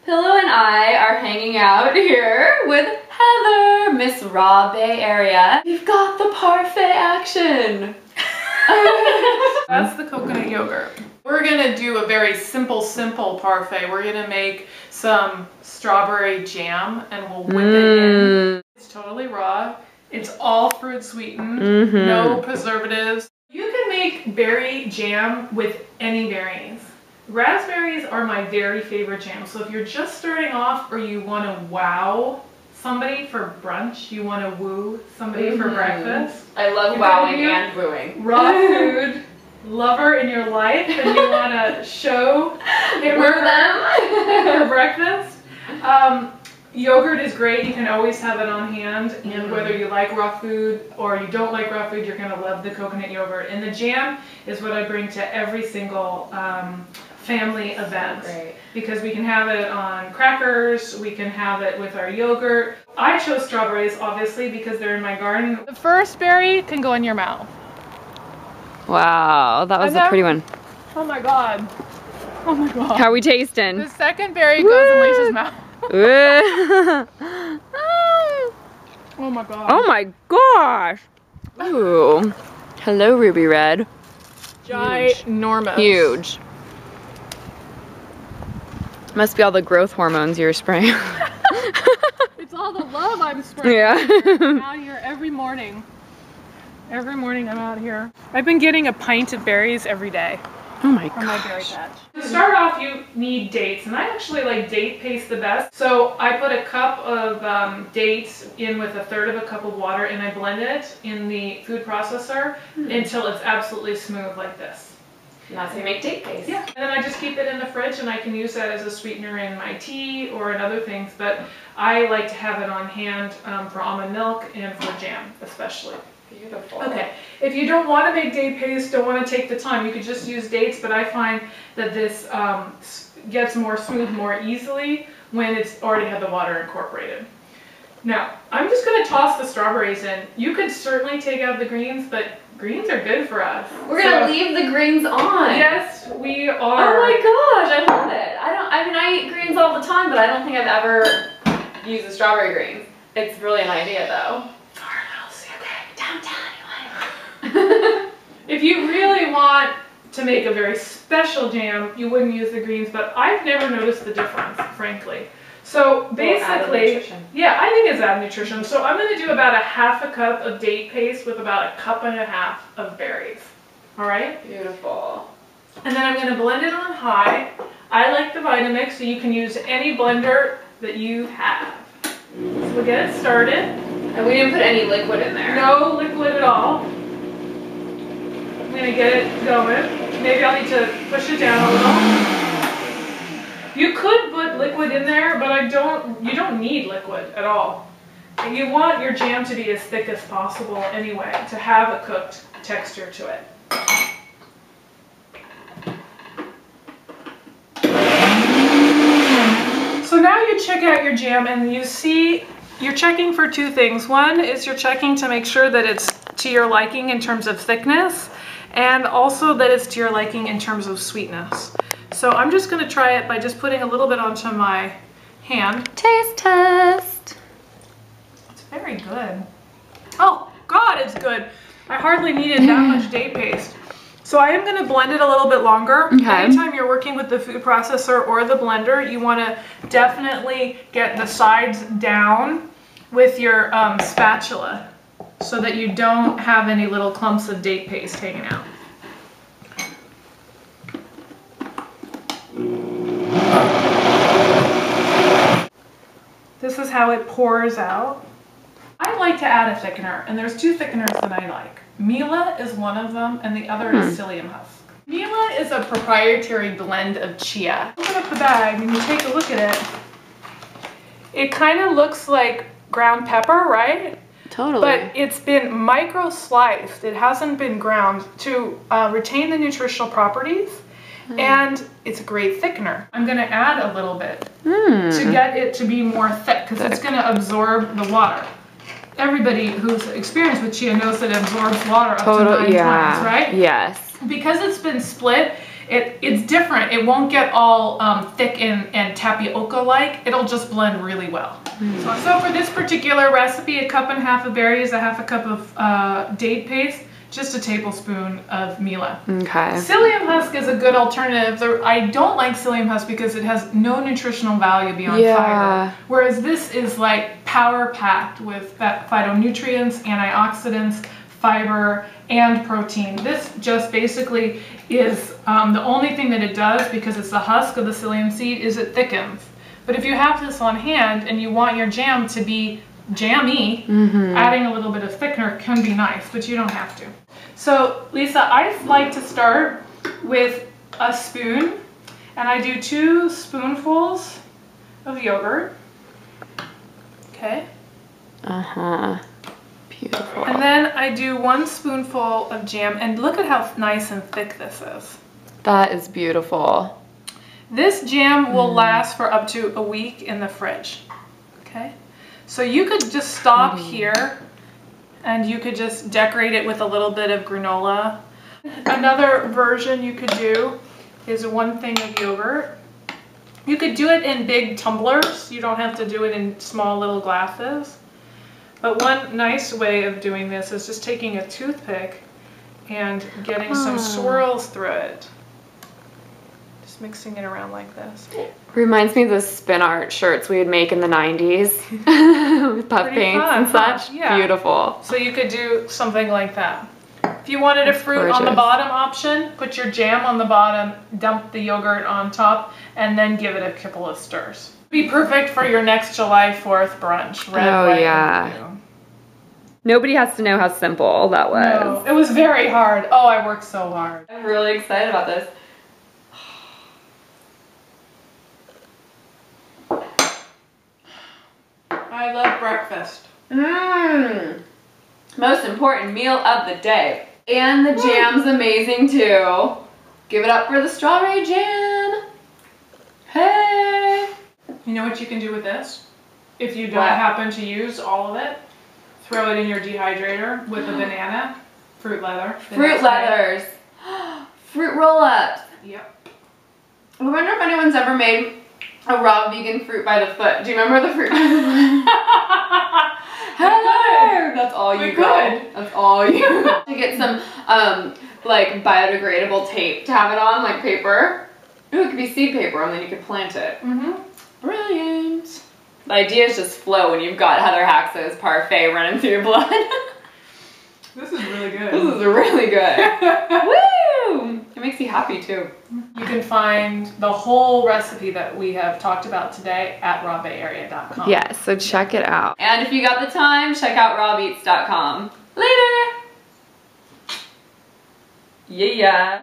Pillow and I are hanging out here with Heather, Miss Raw Bay Area. We've got the parfait action. That's the coconut yogurt. We're gonna do a very simple parfait. We're gonna make some strawberry jam and we'll whip it in. It's totally raw. It's all fruit sweetened, no preservatives. You can make berry jam with any berries. Raspberries are my very favorite jam. So if you're just starting off or you want to wow somebody for brunch, you want to woo somebody for breakfast. I love wowing and wooing. Raw food lover in your life and you want to show him or them for breakfast. Yogurt is great. You can always have it on hand, and whether you like raw food or you don't like raw food, you're going to love the coconut yogurt. And the jam is what I bring to every single family event. Great. Because we can have it on crackers, we can have it with our yogurt. I chose strawberries obviously because they're in my garden. The first berry can go in your mouth. Wow, that was a pretty one. Oh my god. Oh my god. How are we tasting? The second berry goes in Lisa's mouth. Oh my god. Oh my gosh. Ooh. Hello, Ruby Red. Ginormous. Huge. Must be all the growth hormones you're spraying. It's all the love I'm spraying. Yeah. I'm out here every morning. Every morning I'm out here. I've been getting a pint of berries every day. Oh my on my berry gosh. patch. To start off, you need dates, and I actually like date paste the best. So I put a cup of dates in with 1/3 of a cup of water, and I blend it in the food processor until it's absolutely smooth like this. And that's how you make date paste. Yeah. And then I just keep it in the fridge, and I can use that as a sweetener in my tea or in other things. But I like to have it on hand for almond milk and for jam, especially. Beautiful. Okay, if you don't want to make date paste, don't want to take the time, you could just use dates, but I find that this gets more smooth more easily when it's already had the water incorporated. Now, I'm just going to toss the strawberries in. You could certainly take out the greens, but greens are good for us. We're going to leave the greens on. Yes, we are. Oh my gosh, I love it. I mean, I eat greens all the time, but I don't think I've ever used the strawberry greens. It's really an idea though. Don't tell anyone. If you really want to make a very special jam, you wouldn't use the greens, but I've never noticed the difference, frankly. So basically, yeah, I think it's added nutrition. So I'm going to do about 1/2 cup of date paste with about 1.5 cups of berries. All right? Beautiful. And then I'm going to blend it on high. I like the Vitamix, so you can use any blender that you have. So we'll get it started. And we didn't put any liquid in there. No liquid at all. I'm gonna get it going. Maybe I'll need to push it down a little. You could put liquid in there, but you don't need liquid at all. And you want your jam to be as thick as possible anyway, to have a cooked texture to it. So now you check out your jam and you see you're checking for 2 things. One is you're checking to make sure that it's to your liking in terms of thickness, and also that it's to your liking in terms of sweetness. So I'm just going to try it by just putting a little bit onto my hand. Taste test. It's very good. Oh God, it's good. I hardly needed that much date paste. So I am going to blend it a little bit longer. Okay. Anytime you're working with the food processor or the blender, you want to definitely get the sides down with your spatula so that you don't have any little clumps of date paste hanging out. This is how it pours out. I like to add a thickener, and there's 2 thickeners that I like. Mila is one of them, and the other is psyllium husk. Mila is a proprietary blend of chia. Open up the bag and you take a look at it. It kind of looks like ground pepper, right? Totally. But it's been micro sliced. It hasn't been ground to retain the nutritional properties, and it's a great thickener. I'm going to add a little bit to get it to be more thick because it's going to absorb the water. Everybody who's experienced with chia knows that it absorbs water up to 9 times, right? Yes. Because it's been split, It's different. It won't get all thick and tapioca-like. It'll just blend really well. So for this particular recipe, 1.5 cups of berries, 1/2 cup of date paste, just a tablespoon of Mila. Okay. Psyllium husk is a good alternative. I don't like psyllium husk because it has no nutritional value beyond fiber. Whereas this is like power packed with phytonutrients, antioxidants, fiber, and protein. This just basically is the only thing that it does, because it's the husk of the psyllium seed, is it thickens. But if you have this on hand and you want your jam to be jammy, adding a little bit of thickener can be nice, but you don't have to. So Lisa, I like to start with a spoon, and I do 2 spoonfuls of yogurt. Okay. Beautiful. And then I do 1 spoonful of jam, and look at how nice and thick this is. That is beautiful. This jam will last for up to a week in the fridge. Okay. So you could just stop here, and you could just decorate it with a little bit of granola. Another version you could do is 1 thing of yogurt. You could do it in big tumblers. You don't have to do it in small little glasses. But one nice way of doing this is just taking a toothpick and getting some swirls through it. Just mixing it around like this. Reminds me of the spin art shirts we would make in the 90s with puff paints and such. Yeah. Beautiful. So you could do something like that. If you wanted a fruit on the bottom option, put your jam on the bottom, dump the yogurt on top, and then give it a couple of stirs. Be perfect for your next July 4th brunch. Red, white, and blue. Nobody has to know how simple that was. No, it was very hard. Oh, I worked so hard. I'm really excited about this. I love breakfast. Most important meal of the day. And the jam's amazing too. Give it up for the strawberry jam. Hey. You know what you can do with this? If you don't happen to use all of it, throw it in your dehydrator with a banana, fruit leather. Fruit leathers. Fruit roll-ups. Yep. I wonder if anyone's ever made a raw vegan fruit by the foot. Do you remember the fruit by the foot? Heather! That's all you got. That's all you got. To get some like biodegradable tape to have it on, like paper. Ooh, it could be seed paper, and then you could plant it. Brilliant. The ideas just flow when you've got Heather Haxo's Parfait running through your blood. This is really good. This is really good. Woo! It makes you happy too. You can find the whole recipe that we have talked about today at rawbayarea.com. Yes, so check it out. And if you got the time, check out rawbeats.com. Later! Yeah.